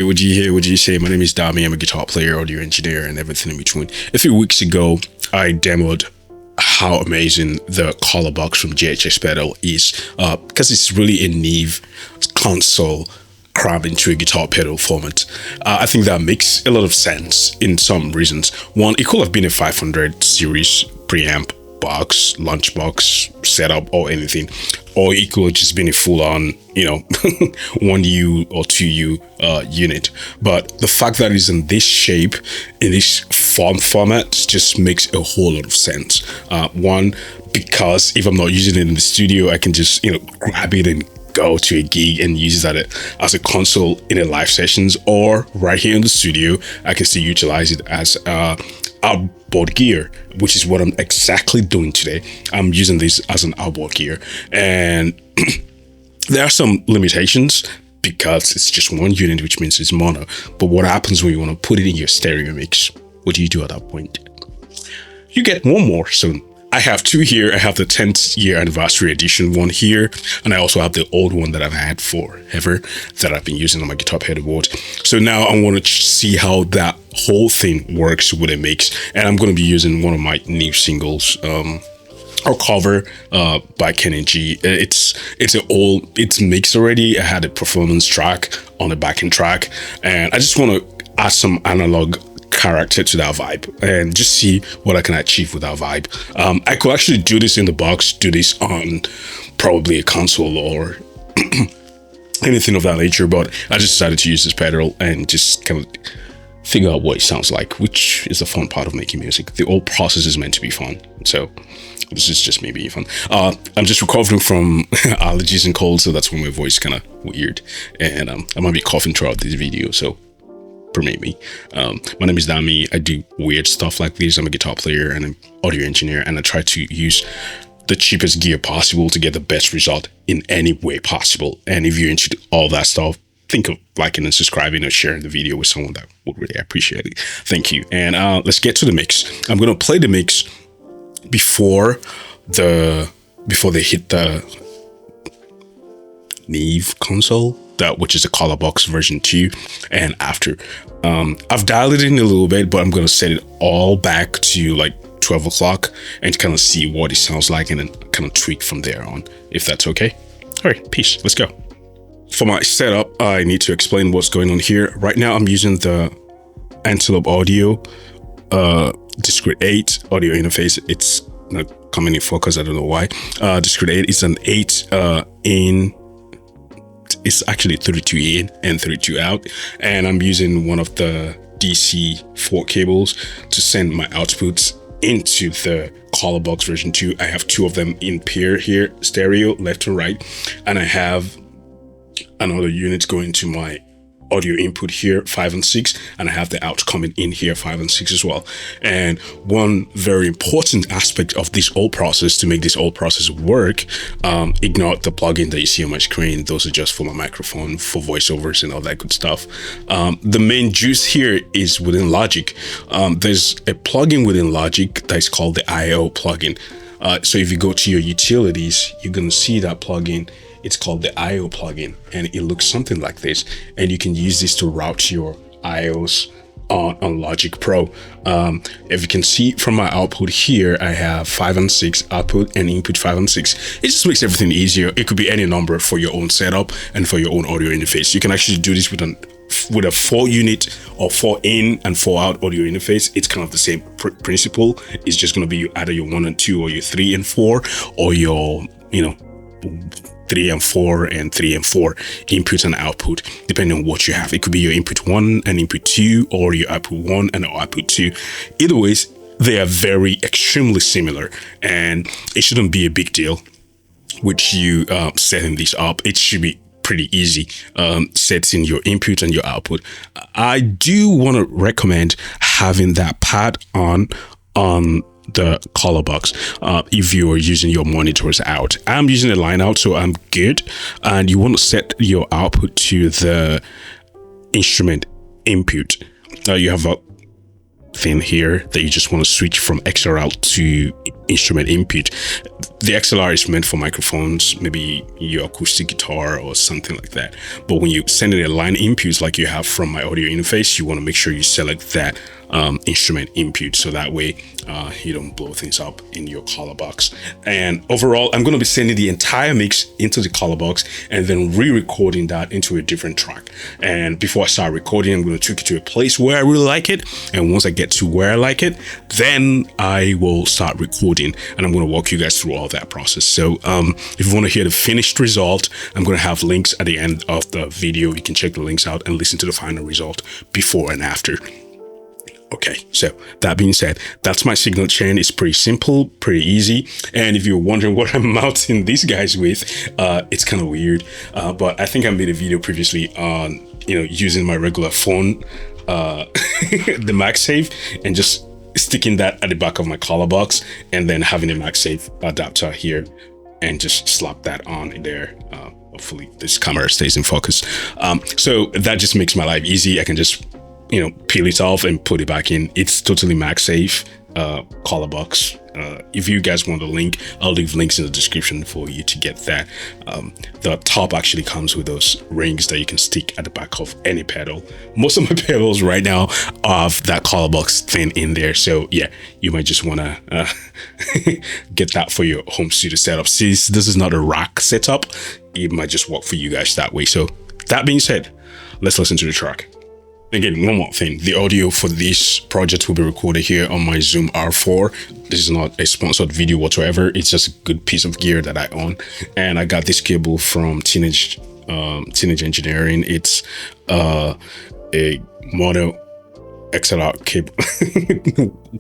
Would you hear? Would you say? My name is Dami. I'm a guitar player, audio engineer, and everything in between. A few weeks ago, I demoed how amazing the color box from JHS pedal is, because it's really a NEVE console crammed into a guitar pedal format. I think that makes a lot of sense in some reasons. One, it could have been a 500 series preamp box, lunch box setup, or anything, or it could have just been a full-on, 1U or 2U unit. But the fact that it's in this shape, in this format, just makes a whole lot of sense. One, because if I'm not using it in the studio, I can just grab it and go to a gig and use that as a console in a live sessions, or right here in the studio I can still utilize it as outboard gear, which is what I'm exactly doing today. I'm using this as an outboard gear, and there are some limitations because it's just one unit, which means it's mono. But what happens when you want to put it in your stereo mix? What do you do at that point? You get one more. So I have two here. I have the 10th year anniversary edition one here, and I also have the old one that I've had forever that I've been using on my guitar pedalboard. So now I want to see how that whole thing works with a mix, and I'm going to be using one of my NEVE singles, or cover by Kenny G. It's mixed already. I had a performance track on the backing track, and I just want to add some analog character to that vibe and just see what I can achieve with that vibe. I could actually do this in the box, do this on probably a console or anything of that nature, but I just decided to use this pedal and just kind of figure out what it sounds like, which is the fun part of making music. The whole process is meant to be fun, so this is just me being fun. I'm just recovering from allergies and colds, so that's when my voice kind of weird, and I might be coughing throughout this video, so permit me. My name is Dami. I do weird stuff like this. I'm a guitar player and an audio engineer, and I try to use the cheapest gear possible to get the best result in any way possible. And if you're into all that stuff, think of liking and subscribing or sharing the video with someone that would really appreciate it. Thank you. And let's get to the mix. I'm going to play the mix before they hit the NEVE console, which is the Color Box version 2, and after. I've dialed it in a little bit, but I'm going to set it all back to like 12 o'clock and kind of see what it sounds like, and then kind of tweak from there on, if that's okay. All right, peace. Let's go. For my setup, I need to explain what's going on here. Right now, I'm using the Antelope Audio Discrete 8 audio interface. It's not coming in focus. I don't know why. Discrete 8 is an 8 in. It's actually 32 in and 32 out, and I'm using one of the DC 4 cables to send my outputs into the Color Box version 2. I have two of them in pair here, stereo, left and right, and I have another unit going to my audio input here, 5 and 6, and I have the out coming in here, 5 and 6 as well. And one very important aspect of this whole process, to make this whole process work, ignore the plugin that you see on my screen. Those are just for my microphone, for voiceovers and all that good stuff. The main juice here is within Logic. There's a plugin within Logic that is called the IO plugin. So if you go to your utilities, you're going to see that plugin. It's called the IO plugin, and it looks something like this, and you can use this to route your IOs on Logic Pro. If you can see from my output here, I have 5 and 6 output and input 5 and 6. It just makes everything easier. It could be any number for your own setup and for your own audio interface. You can actually do this with a 4 unit or 4 in and 4 out audio interface. It's kind of the same principle. It's just going to be either your 1 and 2 or your 3 and 4 or your 3 and 4 and 3 and 4 input and output, depending on what you have. It could be your input 1 and input 2, or your output 1 and output 2. Either ways, they are very extremely similar, and it shouldn't be a big deal with you setting this up. It should be pretty easy setting your input and your output. I do want to recommend having that pad on the Color Box if you are using your monitors out. I'm using a line out, so I'm good. And you want to set your output to the instrument input. You have thing here that you just want to switch from XLR to instrument input. The XLR is meant for microphones, maybe your acoustic guitar or something like that. But when you send it a line input like you have from my audio interface, you want to make sure you select that instrument input, so that way you don't blow things up in your color box. And overall, I'm going to be sending the entire mix into the color box and then re-recording that into a different track. And before I start recording, I'm going to take it to a place where I really like it, and once I get to where I like it, then I will start recording, and I'm going to walk you guys through all that process. So if you want to hear the finished result, I'm going to have links at the end of the video. You can check the links out and listen to the final result before and after. Okay, so that being said, that's my signal chain. It's pretty simple, pretty easy. And if you're wondering what I'm mounting these guys with, it's kind of weird. But I think I made a video previously on, using my regular phone, the MagSafe, and just sticking that at the back of my color box, and then having a MagSafe adapter here and just slap that on there. Hopefully this camera stays in focus. So that just makes my life easy. I can just peel it off and put it back in. It's totally MagSafe color box. If you guys want the link, I'll leave links in the description for you to get that. The top actually comes with those rings that you can stick at the back of any pedal. Most of my pedals right now have that color box thing in there, so yeah, you might just want to get that for your home studio setup. Since this is not a rack setup, it might just work for you guys that way. So that being said, let's listen to the track. Again, one more thing, the audio for this project will be recorded here on my Zoom R4. This is not a sponsored video whatsoever. It's just a good piece of gear that I own. And I got this cable from Teenage Engineering. It's a mono XLR cable,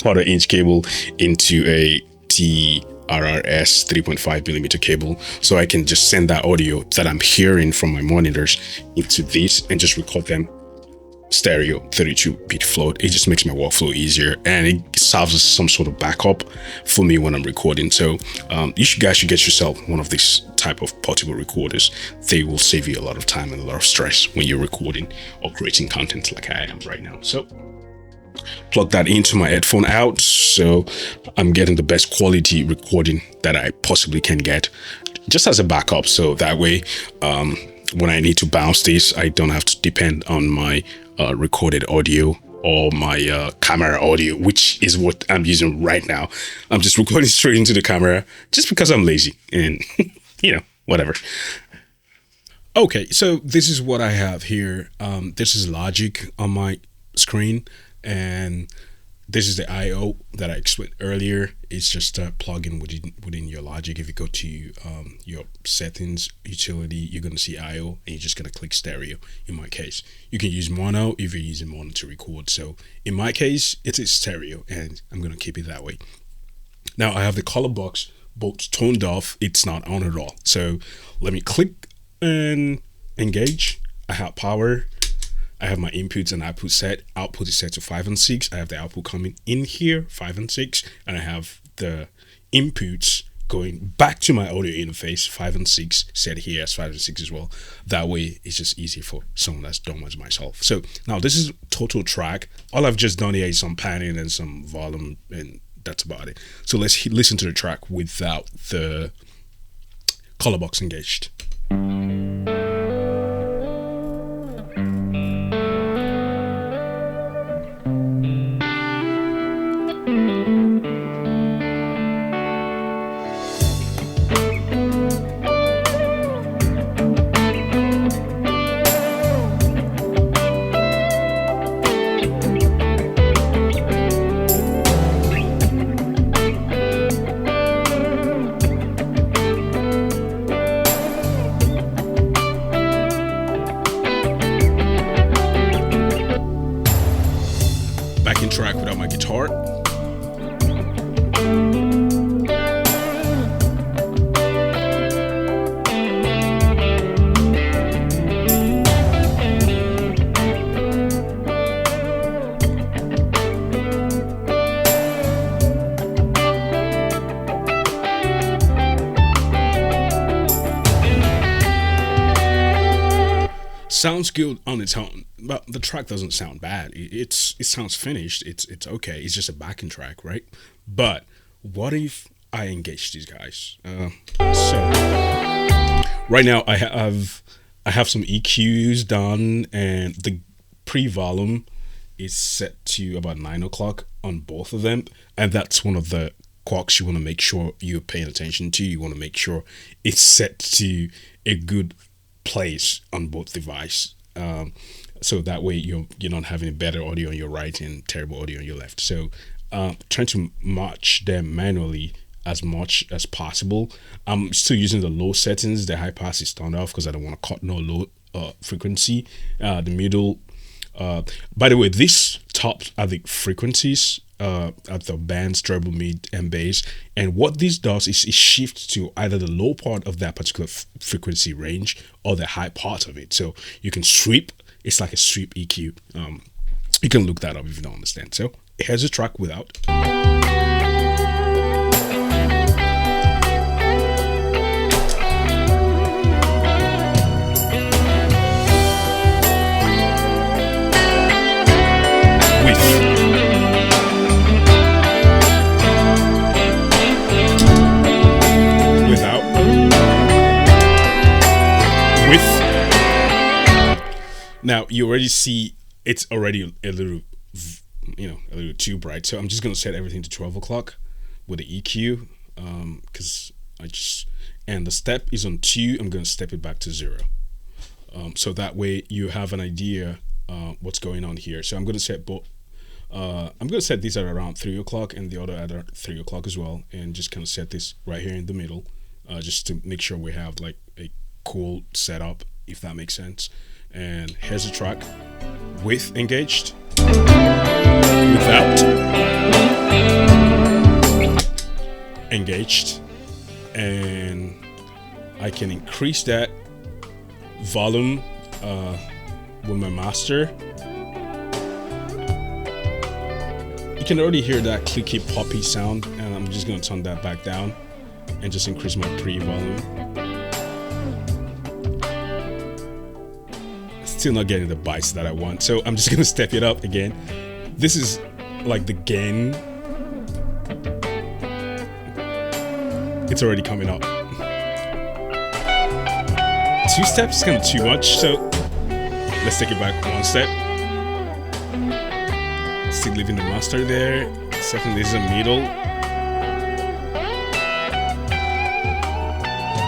quarter-inch cable into a TRRS 3.5mm cable. So I can just send that audio that I'm hearing from my monitors into this and just record them stereo 32-bit float. It just makes my workflow easier, and it serves as some sort of backup for me when I'm recording. So you guys should get yourself one of these type of portable recorders. They will save you a lot of time and a lot of stress when you're recording or creating content like I am right now. So plug that into my headphone out, so I'm getting the best quality recording that I possibly can get, just as a backup. So that way when I need to bounce this, I don't have to depend on my recorded audio or my camera audio, which is what I'm using right now. I'm just recording straight into the camera just because I'm lazy and whatever. Okay, so this is what I have here. This is Logic on my screen, and this is the I/O that I explained earlier. It's just a plugin within your Logic. If you go to your settings, utility, you're going to see I/O, and you're just going to click stereo. In my case, you can use mono if you're using mono to record. So in my case, it is stereo, and I'm going to keep it that way. Now I have the color box both toned off. It's not on at all. So let me click and engage. I have power. I have my inputs and output set. Output is set to 5 and 6. I have the output coming in here, 5 and 6, and I have the inputs going back to my audio interface, 5 and 6, set here as 5 and 6 as well. That way, it's just easy for someone that's dumb as myself. So now this is total track. All I've just done here is some panning and some volume, and that's about it. So let's listen to the track without the color box engaged. Backing track without my guitar. sounds good on its own, but the track doesn't sound bad. It sounds finished. It's okay. It's just a backing track, right? But what if I engage these guys? So right now I have some EQs done, and the pre-volume is set to about 9 o'clock on both of them, and that's one of the quirks you want to make sure you're paying attention to. You want to make sure it's set to a good place on both devices, so that way you're not having better audio on your right and terrible audio on your left. So trying to match them manually as much as possible. I'm still using the low settings. The high pass is turned off because I don't want to cut no low frequency. The middle, by the way, this tops are the frequencies at the bands, treble, mid, and bass. And what this does is it shifts to either the low part of that particular frequency range or the high part of it. So you can sweep. It's like a sweep EQ. You can look that up if you don't understand. So here's a track without. Now you already see it's already a little, a little too bright. So I'm just gonna set everything to 12 o'clock with the EQ, because and the step is on 2. I'm gonna step it back to 0, so that way you have an idea what's going on here. So I'm gonna set both. I'm gonna set these at around 3 o'clock and the other at 3 o'clock as well, and just kind of set this right here in the middle, just to make sure we have like a cool setup, if that makes sense. And here's a track with engaged, without engaged, and I can increase that volume with my master. You can already hear that clicky poppy sound, and I'm just going to turn that back down and just increase my pre-volume. Still not getting the bites that I want, so I'm just gonna step it up again. This is like the gain. It's already coming up. 2 steps is kind of too much, so let's take it back 1 step. Still leaving the master there. Setting this in the middle.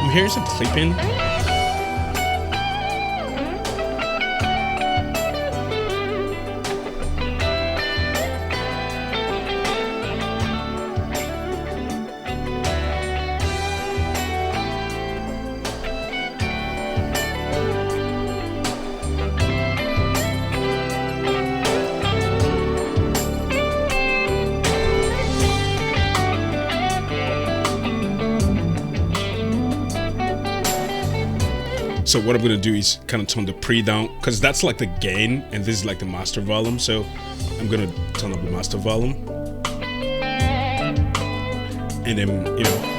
I'm hearing some clipping. So what I'm gonna do is kind of turn the pre down, because that's like the gain and this is like the master volume. So I'm gonna turn up the master volume and then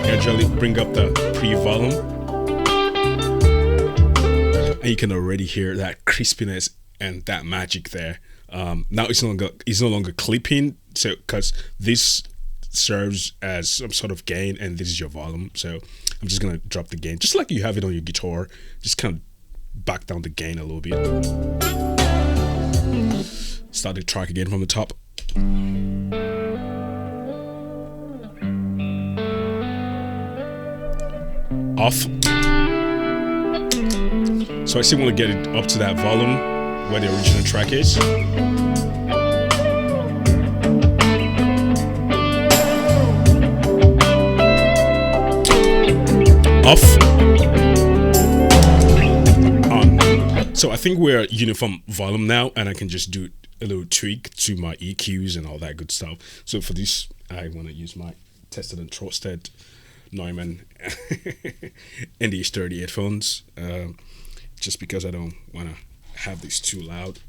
gradually bring up the pre volume, and you can already hear that crispiness and that magic there. Now it's no longer clipping, so because this serves as some sort of gain and this is your volume. So I'm just gonna drop the gain just like you have it on your guitar, just kind of back down the gain a little bit. Start the track again from the top. Off. So I still want to get it up to that volume where the original track is. Off. On. So I think we're uniform volume now, and I can just do a little tweak to my EQs and all that good stuff. So for this, I want to use my tested and trusted Neumann ND30 headphones, just because I don't want to have this too loud.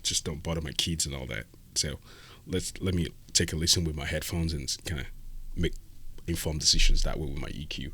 Just don't bother my kids and all that. So let me take a listen with my headphones and kind of make informed decisions that way with my EQ.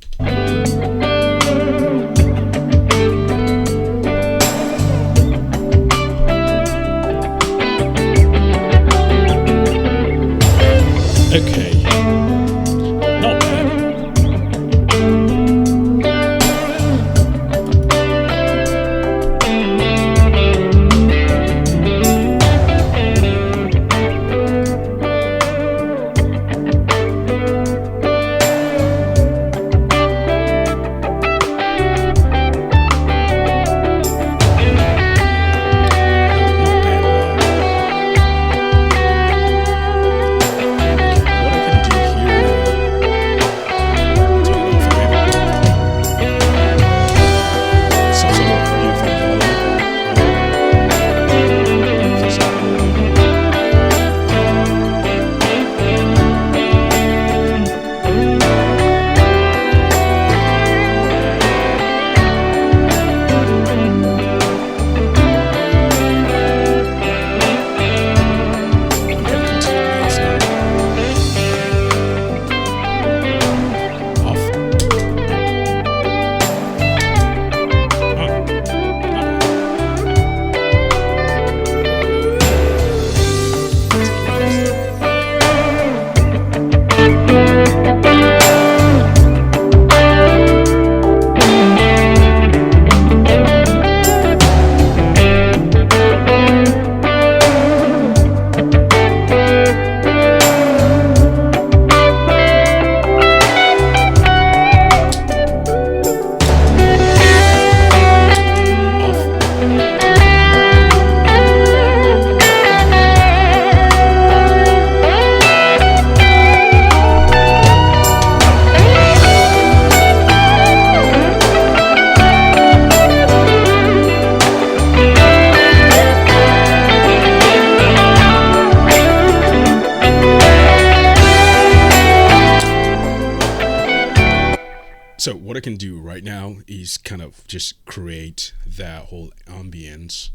I can do right now is kind of just create that whole ambience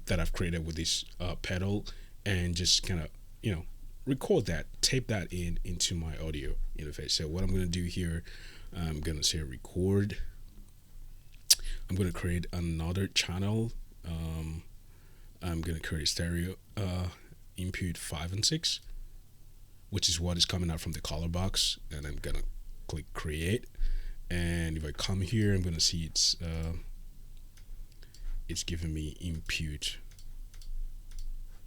that I've created with this pedal, and just kind of, record that, tape that into my audio interface. So what I'm going to do here, I'm going to say record. I'm going to create another channel. I'm going to create stereo input 5 and 6, which is what is coming out from the color box, and I'm going to click create. And if I come here, I'm going to see it's giving me input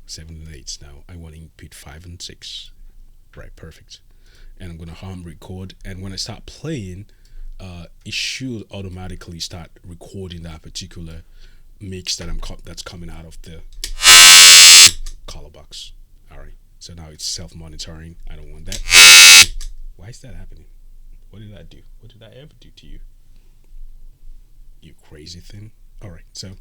7 and 8 now. I want input 5 and 6. Right, perfect. And I'm going to hum record, and when I start playing, it should automatically start recording that particular mix that's coming out of the color box. All right, so now it's self-monitoring. I don't want that. Why is that happening? What did I do? What did I ever do to you? You crazy thing. All right, so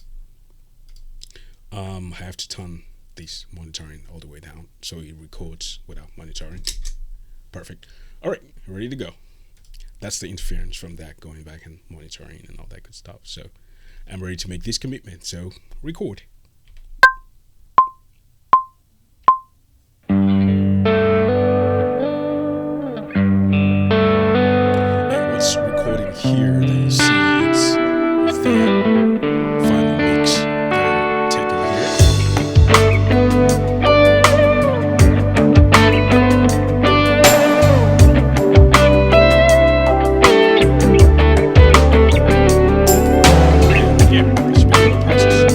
I have to turn this monitoring all the way down so it records without monitoring. Perfect. All right, ready to go. That's the interference from that, going back and monitoring and all that good stuff. So I'm ready to make this commitment. So record. And what's recording here that you see, it's the final mix that I'm taking here. And yeah, this should be the process.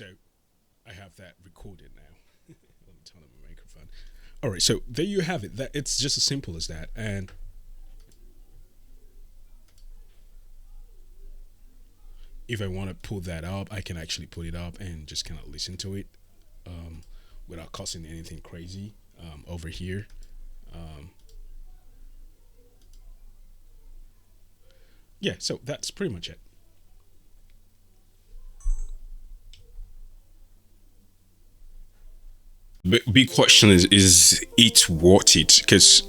So I have that recorded now. Let me turn on my microphone. All right, so there you have it. That it's just as simple as that. And if I want to pull that up, I can actually put it up and just kind of listen to it without causing anything crazy over here. Yeah, so that's pretty much it. Big question is it worth it? Because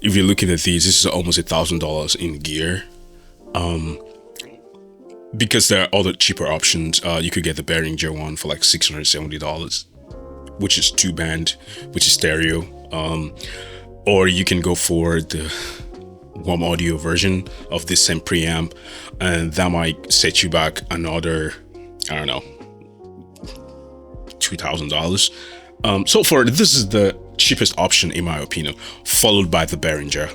if you're looking at these, this is almost $1,000 in gear. Because there are other cheaper options. You could get the Behringer one for like $670, which is 2-band, which is stereo. Or you can go for the warm audio version of this same preamp, and that might set you back another, I don't know, $2,000. So far, this is the cheapest option in my opinion, followed by the Behringer.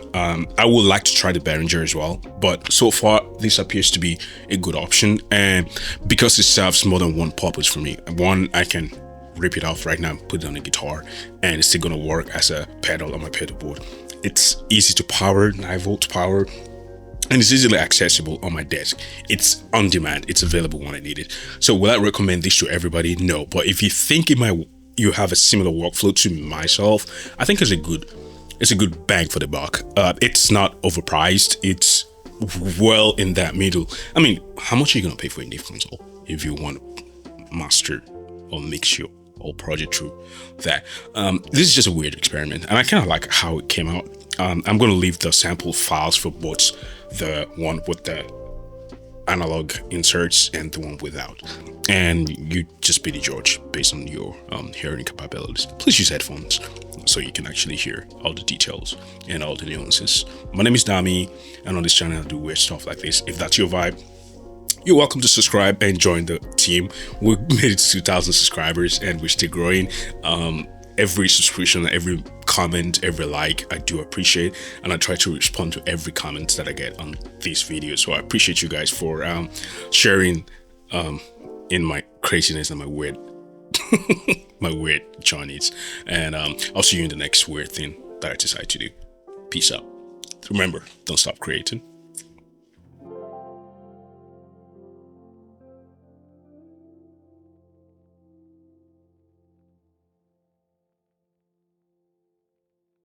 I would like to try the Behringer as well, but so far this appears to be a good option, and because it serves more than one purpose for me. One, I can rip it off right now and put it on a guitar, and it's still gonna work as a pedal on my pedal board. It's easy to power, 9-volt power, and it's easily accessible on my desk. It's on demand, it's available when I need it. So will I recommend this to everybody? No, but if you think you have a similar workflow to myself, I think it's a good bang for the buck. It's not overpriced, it's well in that middle. I mean, how much are you gonna pay for a NEVE console if you want to master or mix your whole project through that? This is just a weird experiment, and I kind of like how it came out. I'm going to leave the sample files for both the one with the analog inserts and the one without, and you just be the judge based on your hearing capabilities. Please use headphones so you can actually hear all the details and all the nuances. My name is Dami, and on this channel I do weird stuff like this. If that's your vibe, you're welcome to subscribe and join the team. We made it to 2,000 subscribers and we're still growing. Every subscription, every comment, every like, I do appreciate, and I try to respond to every comment that I get on these videos. So I appreciate you guys for sharing in my craziness and my weird my weird journeys. And I'll see you in the next weird thing that I decide to do. Peace out. Remember, don't stop creating.